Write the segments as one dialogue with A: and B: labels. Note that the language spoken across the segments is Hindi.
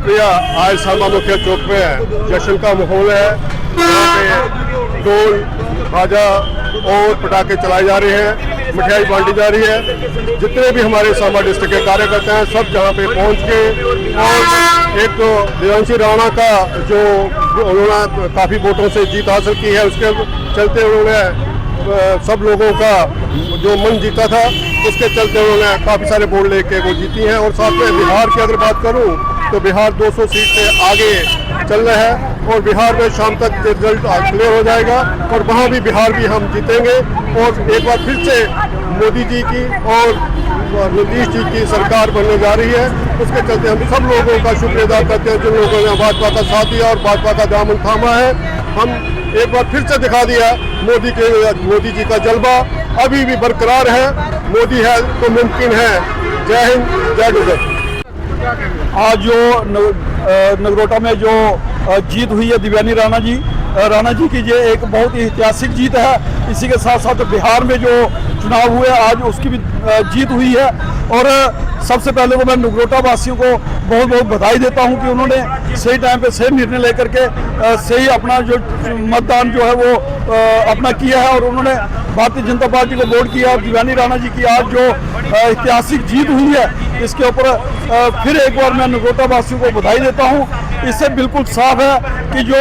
A: शुक्रिया। आज सामा मुख्य चौक में जश्न का माहौल है। यहाँ पे ढोल बाजा और पटाखे चलाए जा रहे हैं, मिठाई बांटी जा रही है। जितने भी हमारे सामा डिस्ट्रिक्ट के कार्यकर्ता हैं सब जहाँ पे पहुँच के, और एक तो देवांशी राणा का जो उन्होंने काफ़ी वोटों से जीत हासिल की है, उसके चलते उन्होंने सब लोगों का जो मन जीता था, उसके चलते उन्होंने काफ़ी सारे वोट लेके वो जीती हैं। और साथ में बिहार की अगर बात करूं तो बिहार 200 सीट से आगे चल रहा है, और बिहार में शाम तक रिजल्ट क्लियर हो जाएगा, और वहाँ भी बिहार भी हम जीतेंगे। और एक बार फिर से मोदी जी की और नीतीश जी की सरकार बनने जा रही है। उसके चलते हम सब लोगों का शुक्रिया अदा करते हैं जिन लोगों ने भाजपा का साथ दिया और भाजपा का दामन थामा है। हम एक बार फिर से दिखा दिया मोदी जी का जलवा अभी भी बरकरार है। मोदी है तो मुमकिन है। जय हिंद, जय गुजर।
B: आज जो नगरोटा में जो जीत हुई है दिव्यानी राणा जी की, ये एक बहुत ही ऐतिहासिक जीत है। इसी के साथ साथ बिहार में जो चुनाव हुए आज उसकी भी जीत हुई है। और सबसे पहले तो मैं नगरोटा वासियों को बहुत बहुत बधाई देता हूं कि उन्होंने सही टाइम पे सही निर्णय लेकर के सही अपना जो मतदान जो है वो अपना किया है, और उन्होंने भारतीय जनता पार्टी को वोट किया। और दिव्यानी राणा जी की आज जो ऐतिहासिक जीत हुई है, इसके ऊपर फिर एक बार मैं नगरोटा वासियों को बधाई देता हूं। इससे बिल्कुल साफ है कि जो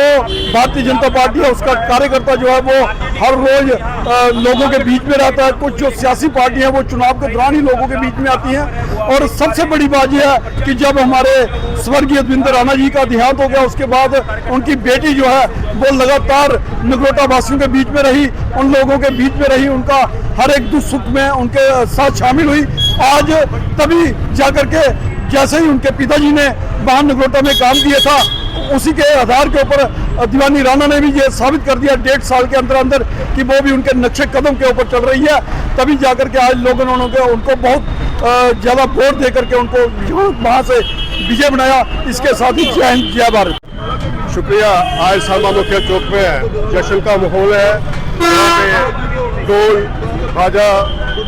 B: भारतीय जनता पार्टी है उसका कार्यकर्ता जो है वो हर रोज लोगों के बीच में रहता है। कुछ जो सियासी पार्टी है वो चुनाव के दौरान ही लोगों के बीच में आती हैं। और सबसे बड़ी बात यह है कि जब हमारे स्वर्गीय देवेंद्र राणा जी का देहांत हो गया, उसके बाद उनकी बेटी जो है वो लगातार नगरोटा वासियों के बीच में रही, उन लोगों के बीच में रही, उनका हर एक दुख सुख में उनके साथ शामिल हुई। आज तभी जाकर के जैसे ही उनके पिताजी ने वहां नगरोटा में काम किया था, उसी के आधार के ऊपर दिव्यानी राणा ने भी ये साबित कर दिया 1.5 साल के अंदर अंदर कि वो भी उनके नक्शे कदम के ऊपर चल रही है। तभी जाकर के आज लोगों ने उनको बहुत ज़्यादा वोट दे करके उनको वहाँ से विजय बनाया। इसके साथ ही जय हिंद, जय भारत।
A: शुक्रिया। आज सामा मुख्य चौक में जश्न का माहौल है। यहाँ पे ढोल बाजा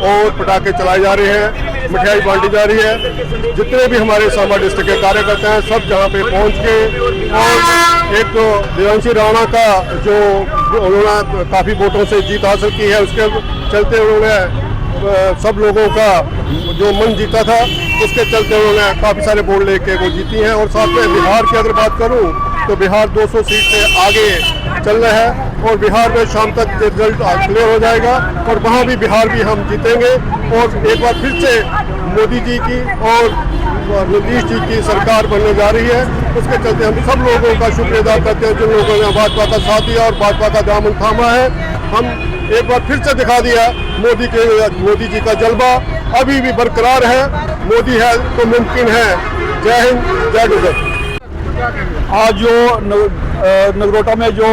A: और पटाखे चलाए जा रहे हैं, मिठाई बांटी जा रही है। जितने भी हमारे सामा डिस्ट्रिक्ट के कार्यकर्ता हैं सब जहाँ पे पहुँच के, और एक तो देवांशी राणा का जो उन्होंने काफ़ी वोटों से जीत हासिल की है, उसके चलते उन्होंने सब लोगों का जो मन जीता था, उसके चलते उन्होंने काफ़ी सारे वोट लेके वो जीती हैं। और साथ में बिहार की अगर बात करूं तो बिहार 200 सीट से आगे चल रहा है, और बिहार में शाम तक रिजल्ट क्लियर हो जाएगा, और वहाँ भी बिहार भी हम जीतेंगे। और एक बार फिर से मोदी जी की और नीतीश जी की सरकार बनने जा रही है। उसके चलते हम सब लोगों का शुक्रिया अदा करते हैं जिन लोगों ने भाजपा का साथ दिया और भाजपा का दामन थामा है। हम एक बार फिर से दिखा दिया मोदी जी का जलवा अभी भी बरकरार है। मोदी है तो मुमकिन है। जय हिंद, जय गुजर।
B: आज जो नगरोटा में जो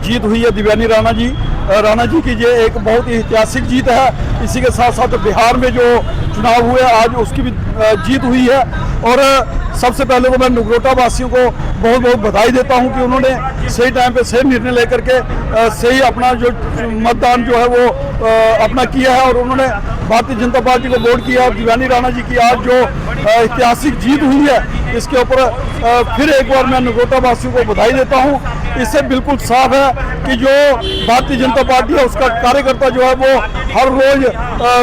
B: जीत हुई है दिव्यानी राणा जी की, ये एक बहुत ही ऐतिहासिक जीत है। इसी के साथ साथ बिहार में जो चुनाव हुए आज उसकी भी जीत हुई है। और सबसे पहले तो मैं नगरोटा वासियों को बहुत बहुत बधाई देता हूं कि उन्होंने सही टाइम पे सही निर्णय लेकर के सही अपना जो मतदान जो है वो अपना किया है, और उन्होंने भारतीय जनता पार्टी को वोट किया। और दिव्यानी राणा जी की आज जो ऐतिहासिक जीत हुई है, इसके ऊपर फिर एक बार मैं नगरोटा वासियों को बधाई देता हूं। इससे बिल्कुल साफ है कि जो भारतीय जनता पार्टी है उसका कार्यकर्ता जो है वो हर रोज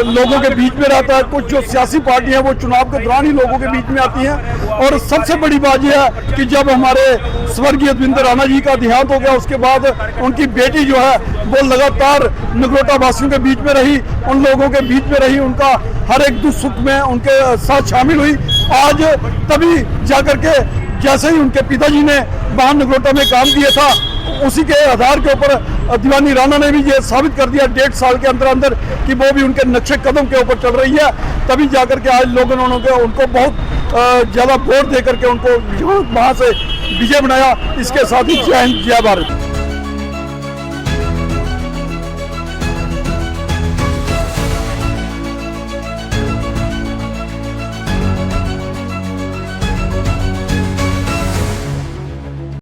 B: लोगों के बीच में रहता है। कुछ जो सियासी पार्टी है वो चुनाव के दौरान ही लोगों के बीच में आती हैं। और सबसे बड़ी बात यह है कि जब हमारे स्वर्गीय देवेंद्र राणा जी का देहांत हो गया, उसके बाद उनकी बेटी जो है वो लगातार नगरोटा वासियों के बीच में रही, उन लोगों के बीच में रही, उनका हर एक दुख सुख में उनके साथ शामिल हुई। आज तभी जाकर के जैसे ही उनके पिताजी ने वहां नगरोटा में काम किया था, उसी के आधार के ऊपर दिव्यानी राणा ने भी ये साबित कर दिया 1.5 साल के अंदर अंदर कि वो भी उनके नक्शे कदम के ऊपर चल रही है। तभी जाकर के आज लोगों ने उनको बहुत ज़्यादा वोट दे करके उनको वहाँ से विजय बनाया। इसके साथ ही जय हिंद, जय भारत।